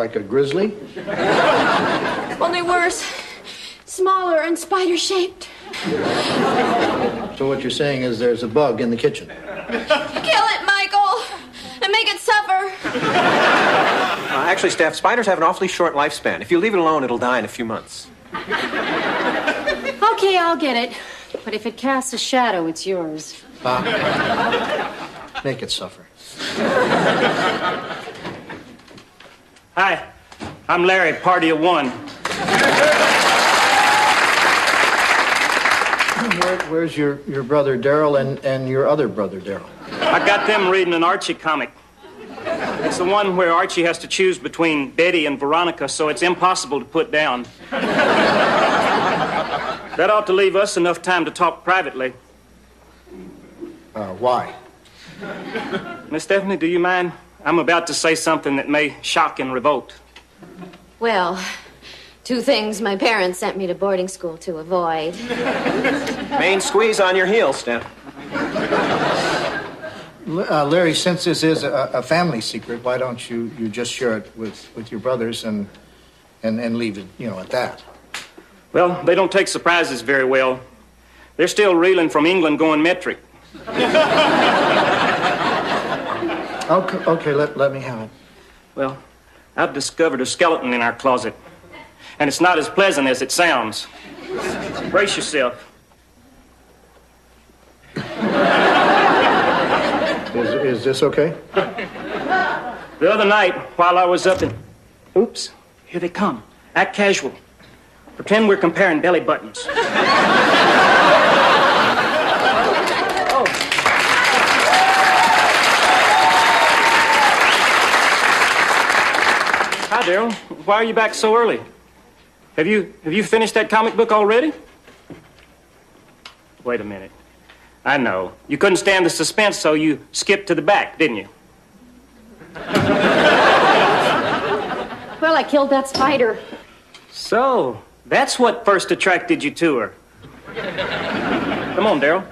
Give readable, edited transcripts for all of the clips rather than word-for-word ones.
like a grizzly? Only worse. Smaller and spider-shaped. So what you're saying is there's a bug in the kitchen? Kill it, Michael, and make it suffer. Actually, Steph, spiders have an awfully short lifespan. If you leave it alone, it'll die in a few months. Okay, I'll get it. But if it casts a shadow, it's yours. Make it suffer. Hi, I'm Larry, party of one. Where's your brother Darryl and your other brother Darryl? I got them reading an Archie comic. It's the one where Archie has to choose between Betty and Veronica, so it's impossible to put down. That ought to leave us enough time to talk privately. Why? Miss Stephanie, do you mind? I'm about to say something that may shock and revolt. Well, two things my parents sent me to boarding school to avoid. Main squeeze on your heels, Steph. Larry, since this is a family secret, why don't you just share it with your brothers and leave it, at that? Well, they don't take surprises very well. They're still reeling from England going metric. Okay, let me have it. Well, I've discovered a skeleton in our closet, and it's not as pleasant as it sounds. Brace yourself. Is this okay? The other night, while I was up in... Oops, here they come. Act casual. Pretend we're comparing belly buttons. Hi, Darryl. Why are you back so early? Have you finished that comic book already? Wait a minute. I know. You couldn't stand the suspense, so you skipped to the back, didn't you? Well, I killed that spider. So, that's what first attracted you to her. Come on, Darryl.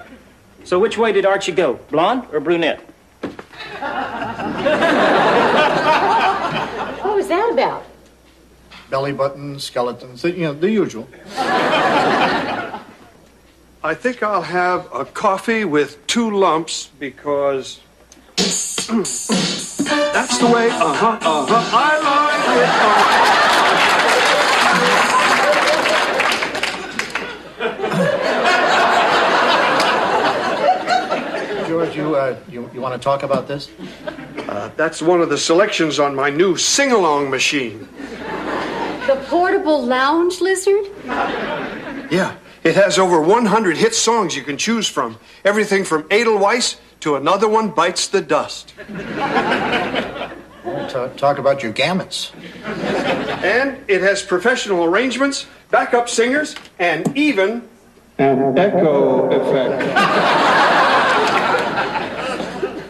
So which way did Archie go? Blonde or brunette? What was that about? Belly buttons, skeletons, the usual. I think I'll have a coffee with 2 lumps because that's the way, I like it. George, you want to talk about this? That's one of the selections on my new sing-along machine. The portable lounge lizard? Yeah. It has over 100 hit songs you can choose from. Everything from Edelweiss to Another One Bites the Dust. Talk about your gamuts. And it has professional arrangements, backup singers, and even an echo effect.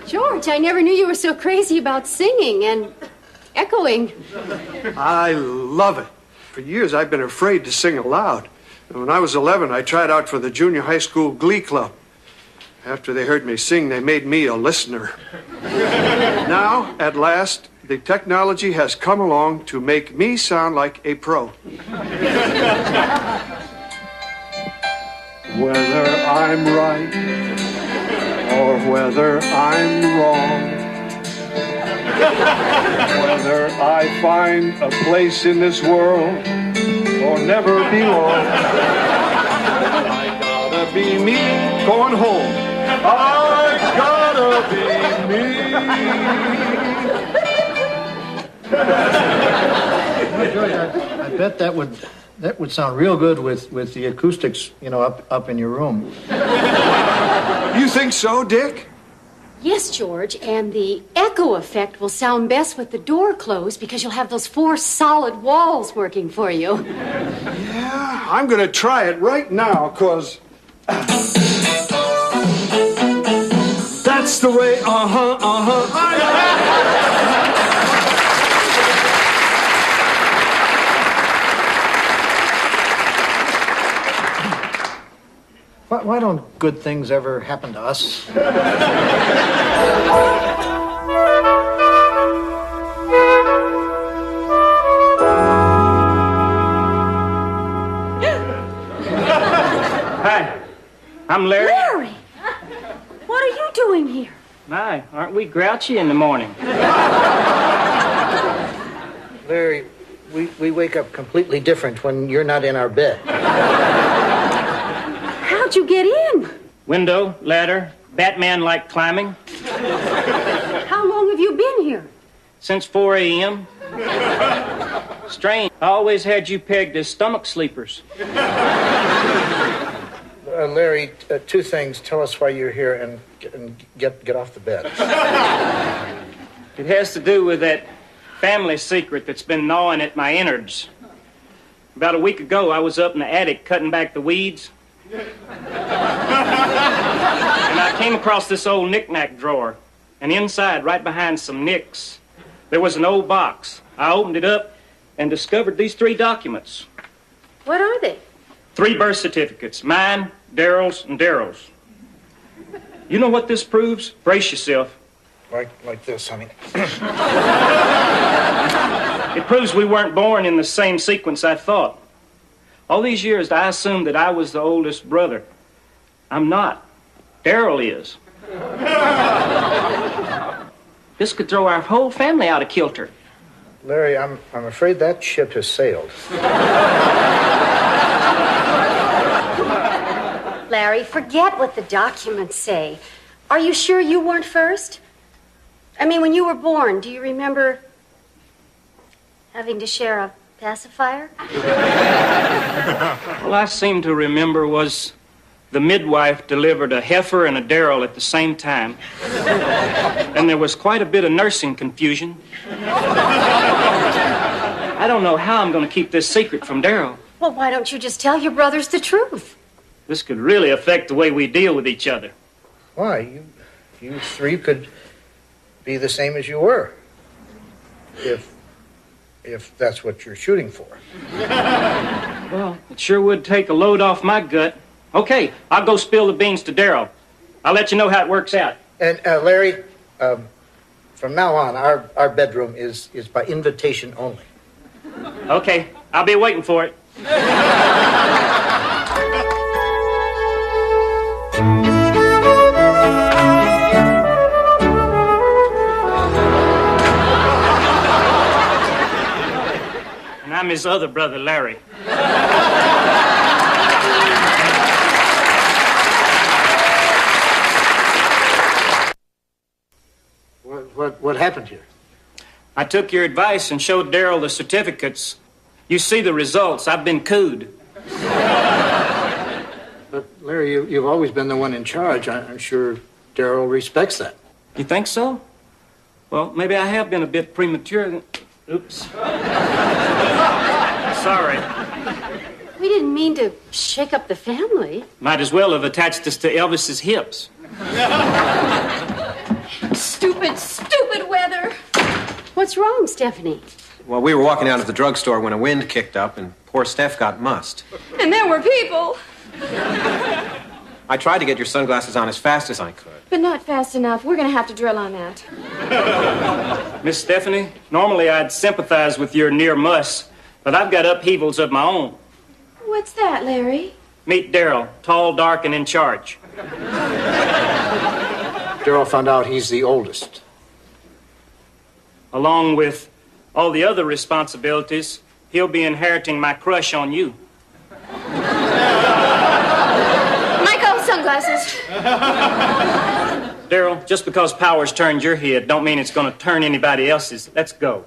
George, I never knew you were so crazy about singing and echoing. I love it. For years, I've been afraid to sing aloud. When I was 11, I tried out for the junior high school glee club. After they heard me sing, they made me a listener. Now, at last, the technology has come along to make me sound like a pro. Whether I'm right or whether I'm wrong, whether I find a place in this world or never belong, I gotta be me going home. I gotta be me. George, I bet that would sound real good with the acoustics, up in your room. You think so, Dick? Yes, George, and the echo effect will sound best with the door closed because you'll have those 4 solid walls working for you. Yeah, I'm gonna try it right now, 'cause that's the way, Why don't good things ever happen to us? I'm Larry. Larry! What are you doing here? My, aren't we grouchy in the morning? Larry, we wake up completely different when you're not in our bed. How'd you get in? Window, ladder, Batman-like climbing. How long have you been here? Since 4 a.m. Strange. I always had you pegged as stomach sleepers. Larry, two things. Tell us why you're here and get off the bed. It has to do with that family secret that's been gnawing at my innards. About a week ago, I was up in the attic cutting back the weeds. And I came across this old knick-knack drawer. And inside, right behind some nicks, there was an old box. I opened it up and discovered these 3 documents. What are they? 3 birth certificates, mine, Darryl's, and Darryl's. You know what this proves? Brace yourself. Like this, honey. It proves we weren't born in the same sequence I thought. All these years, I assumed that I was the oldest brother. I'm not. Darryl is. This could throw our whole family out of kilter. Larry, I'm afraid that ship has sailed. Larry, forget what the documents say. Are you sure you weren't first? I mean, when you were born, do you remember having to share a pacifier? All I seem to remember was the midwife delivered a heifer and a Darryl at the same time. And there was quite a bit of nursing confusion. I don't know how I'm going to keep this secret from Darryl. Well, why don't you just tell your brothers the truth? This could really affect the way we deal with each other. Why? You 3 could be the same as you were. If that's what you're shooting for. Well, it sure would take a load off my gut. Okay, I'll go spill the beans to Darryl. I'll let you know how it works out. And Larry, from now on, our bedroom is by invitation only. Okay, I'll be waiting for it. And I'm his other brother, Larry. What happened here? I took your advice and showed Darryl the certificates. You see the results. I've been cooed. But Larry, you've always been the one in charge. I'm sure Darryl respects that. You think so? Well, maybe I have been a bit premature. Oops. Sorry. We didn't mean to shake up the family. Might as well have attached us to Elvis's hips. Stupid weather. What's wrong, Stephanie? Well, we were walking out of the drugstore when a wind kicked up and poor Steph got mussed. And there were people. I tried to get your sunglasses on as fast as I could. But not fast enough. We're going to have to drill on that. Miss Stephanie, normally I'd sympathize with your near muss, but I've got upheavals of my own. What's that, Larry? Meet Darryl, tall, dark, and in charge. Darryl found out he's the oldest. Along with all the other responsibilities, he'll be inheriting my crush on you. Michael, sunglasses. Darryl, just because power's turned your head don't mean it's going to turn anybody else's. Let's go.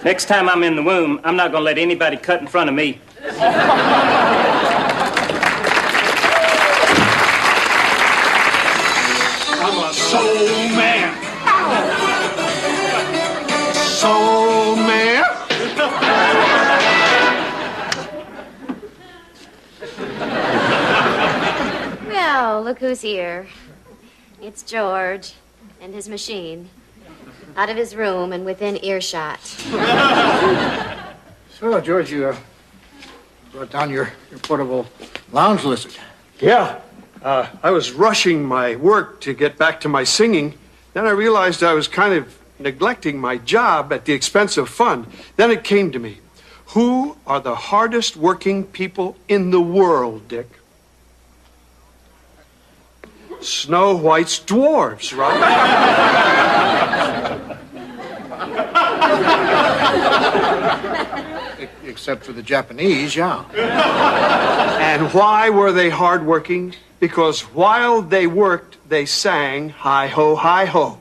Next time I'm in the womb, I'm not going to let anybody cut in front of me. I'm a soul man. Soul man? Well, look who's here. It's George and his machine. Out of his room and within earshot. So, George, you brought down your portable lounge lizard. Yeah. I was rushing my work to get back to my singing. Then I realized I was kind of neglecting my job at the expense of fun. Then it came to me. Who are the hardest working people in the world, Dick? Snow White's dwarves, right? Except for the Japanese, yeah. And why were they hardworking? Because while they worked, they sang hi-ho, hi-ho.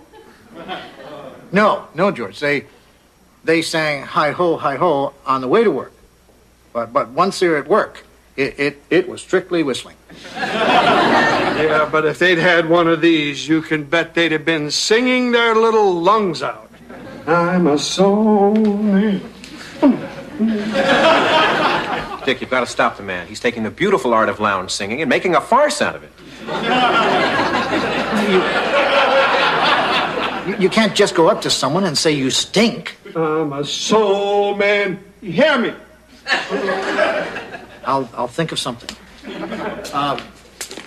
No, George. They sang hi-ho on the way to work. But once they're at work, it was strictly whistling. Yeah, but if they'd had one of these, you can bet they'd have been singing their little lungs out. I'm a soul man. Dick, you've got to stop the man. He's taking the beautiful art of lounge singing and making a farce out of it. You can't just go up to someone and say you stink. I'm a soul man. You hear me? I'll think of something.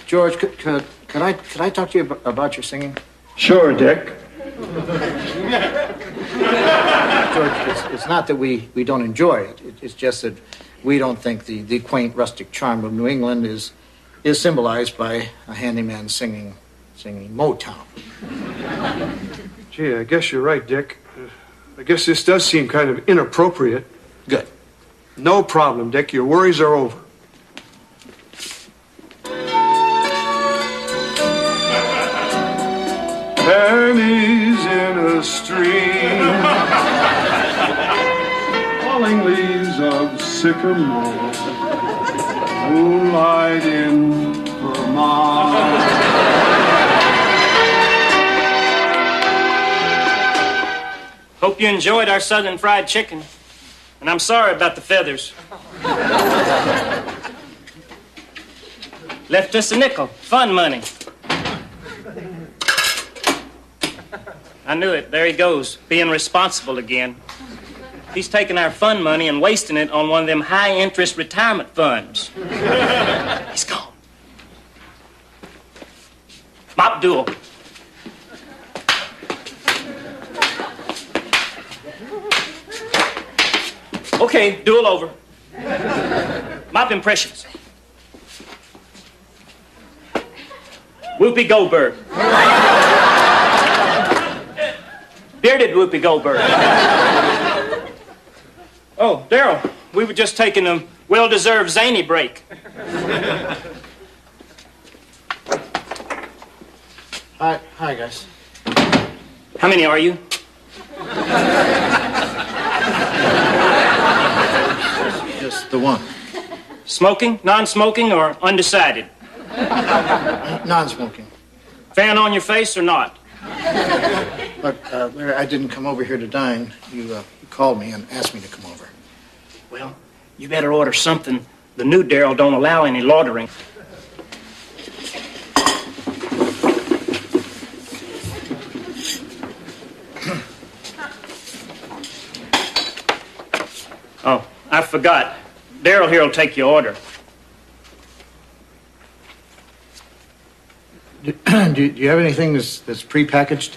George, could I talk to you about your singing? Sure, Dick. George, it's not that we don't enjoy it. It's just that we don't think the quaint rustic charm of New England is symbolized by a handyman singing Motown. Gee, I guess you're right, Dick. I guess this does seem kind of inappropriate. Good. No problem, Dick. Your worries are over. Pennies in a stream, falling leaves of sycamore, moonlight in Vermont. Hope you enjoyed our southern fried chicken. And I'm sorry about the feathers. Left us a nickel. Fun money. I knew it. There he goes, being responsible again. He's taking our fun money and wasting it on one of them high-interest retirement funds. He's gone. Mop duel. Okay, duel over. Mop impressions. Whoopi Goldberg. Bearded Whoopi Goldberg. Oh, Darryl, we were just taking a well-deserved zany break. Hi, guys. How many are you? Just the one. Smoking, non-smoking, or undecided? Non-smoking. Fan on your face or not? Look, Larry, I didn't come over here to dine. You called me and asked me to come over. Well, you better order something. The new Darryl don't allow any loitering. Oh, I forgot. Darryl here will take your order. Do you have anything that's prepackaged?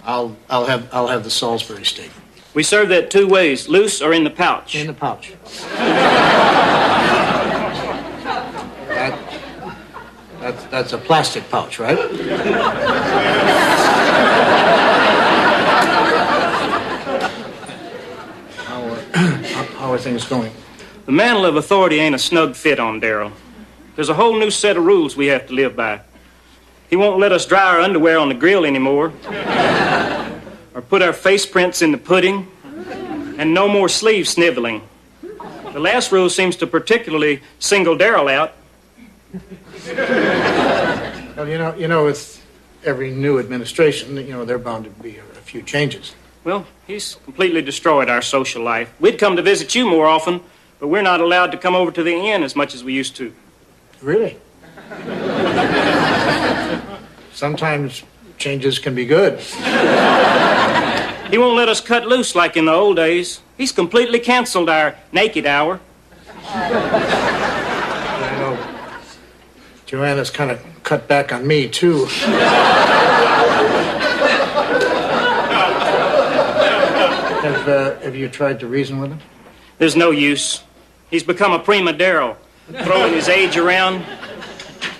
I'll have the Salisbury steak. We serve that two ways, loose or in the pouch. In the pouch. That's a plastic pouch, right? How are things going? The mantle of authority ain't a snug fit on Darryl. There's a whole new set of rules we have to live by. He won't let us dry our underwear on the grill anymore, or put our face prints in the pudding, and no more sleeve sniveling. The last rule seems to particularly single Darryl out. Well, you know, with every new administration, there are bound to be a few changes. Well, he's completely destroyed our social life. We'd come to visit you more often, but we're not allowed to come over to the inn as much as we used to. Really? Sometimes changes can be good. He won't let us cut loose like in the old days. He's completely canceled our naked hour. I know. Joanna's kind of cut back on me, too. Have you tried to reason with him? There's no use. He's become a Prima Darryl, throwing his age around.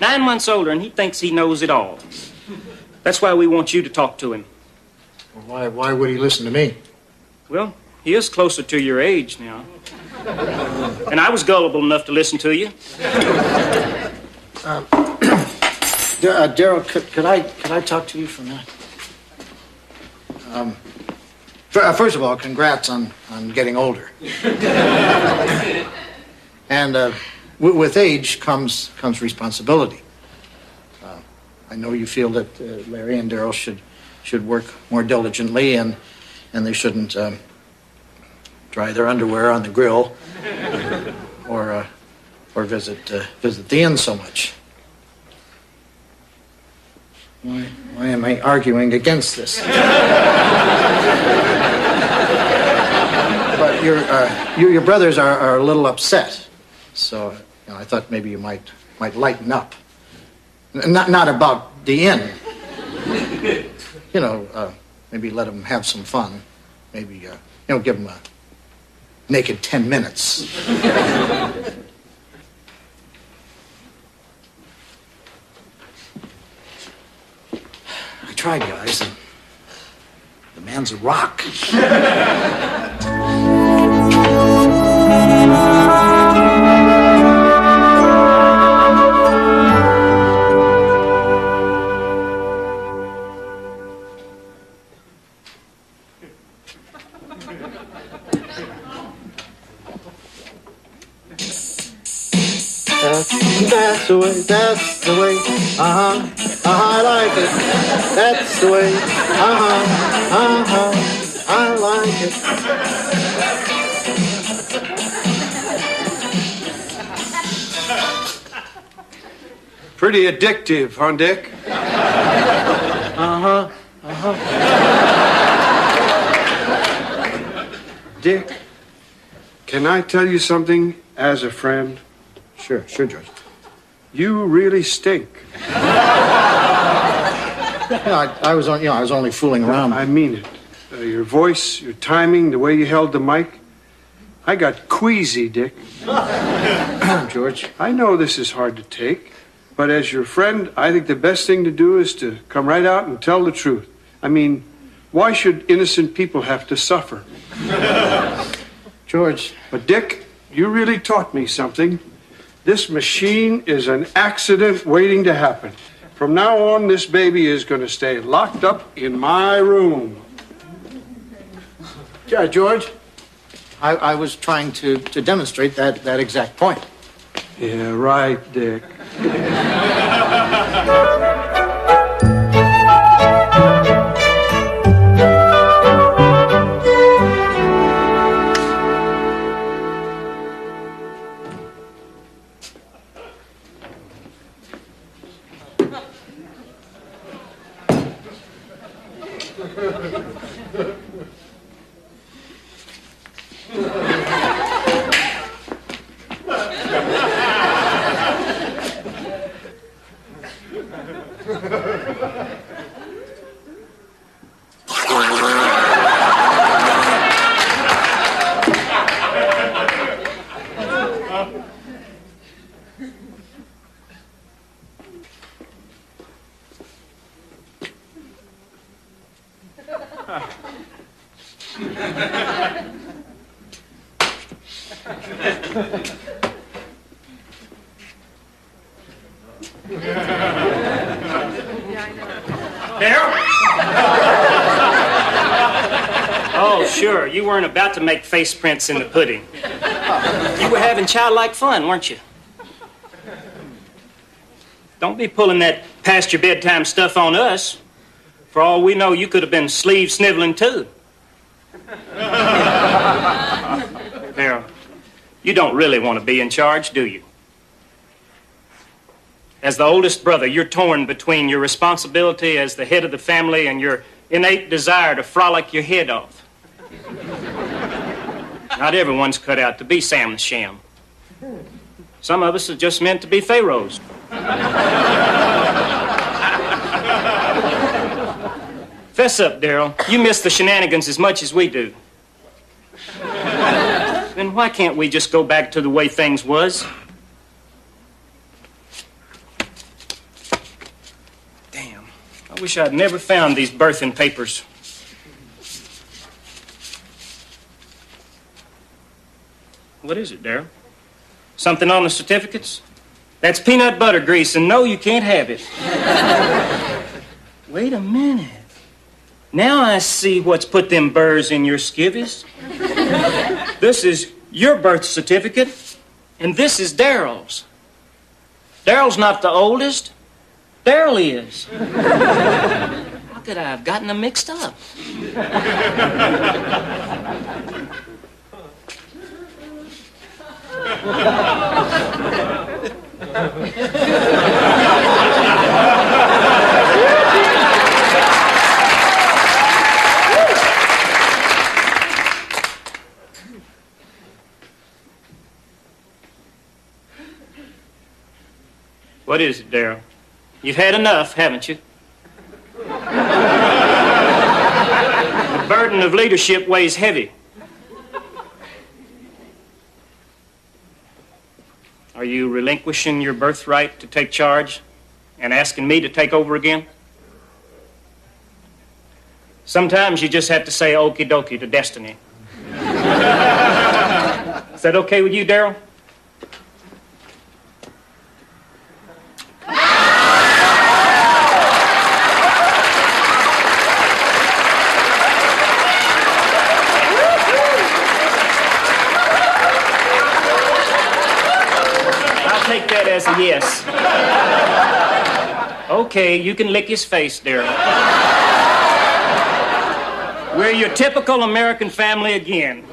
9 months older, and he thinks he knows it all. That's why we want you to talk to him. Well, why would he listen to me? Well, he is closer to your age now. And I was gullible enough to listen to you. Darryl, could I talk to you for a minute? First of all, congrats on getting older. And with age comes responsibility. I know you feel that Larry and Darryl should work more diligently, and they shouldn't dry their underwear on the grill or visit the inn so much. Why am I arguing against this? But your brothers are a little upset, so I thought maybe you might lighten up. Not about the inn. Maybe let them have some fun. Maybe give them a naked 10 minutes. I tried, guys. And the man's a rock. That's the way, I like it. That's the way, I like it. Pretty addictive, huh, Dick? Dick, can I tell you something as a friend? Sure, George. You really stink. I was only fooling around. I mean it. Your voice, your timing, the way you held the mic. I got queasy, Dick. George. I know this is hard to take, but as your friend, I think the best thing to do is to come right out and tell the truth. I mean, why should innocent people have to suffer? George. But Dick, you really taught me something. This machine is an accident waiting to happen. From now on, this baby is going to stay locked up in my room. Yeah, George, I was trying to demonstrate that exact point. Yeah, right, Dick. Oh, sure. You weren't about to make face prints in the pudding. You were having childlike fun, weren't you? Don't be pulling that past your bedtime stuff on us. For all we know, you could have been sleeve sniveling too. Darryl, you don't really want to be in charge, do you? As the oldest brother, you're torn between your responsibility as the head of the family and your innate desire to frolic your head off. Not everyone's cut out to be Sam the Sham. Some of us are just meant to be pharaohs. Fess up, Darryl. You miss the shenanigans as much as we do. then why can't we just go back to the way things was? Damn, I wish I'd never found these birthing papers. What is it, Darryl? Something on the certificates? That's peanut butter grease, and no, you can't have it. Wait a minute. Now I see what's put them burrs in your skivvies. This is your birth certificate, and this is Darryl's. Darryl's not the oldest. Darryl is. How could I have gotten them mixed up? What is it, Darryl? You've had enough, haven't you? The burden of leadership weighs heavy. Are you relinquishing your birthright to take charge and asking me to take over again? Sometimes you just have to say okie dokie to destiny. Is that okay with you, Darryl? Take that as a yes. Okay, you can lick his face, Darryl. We're your typical American family again.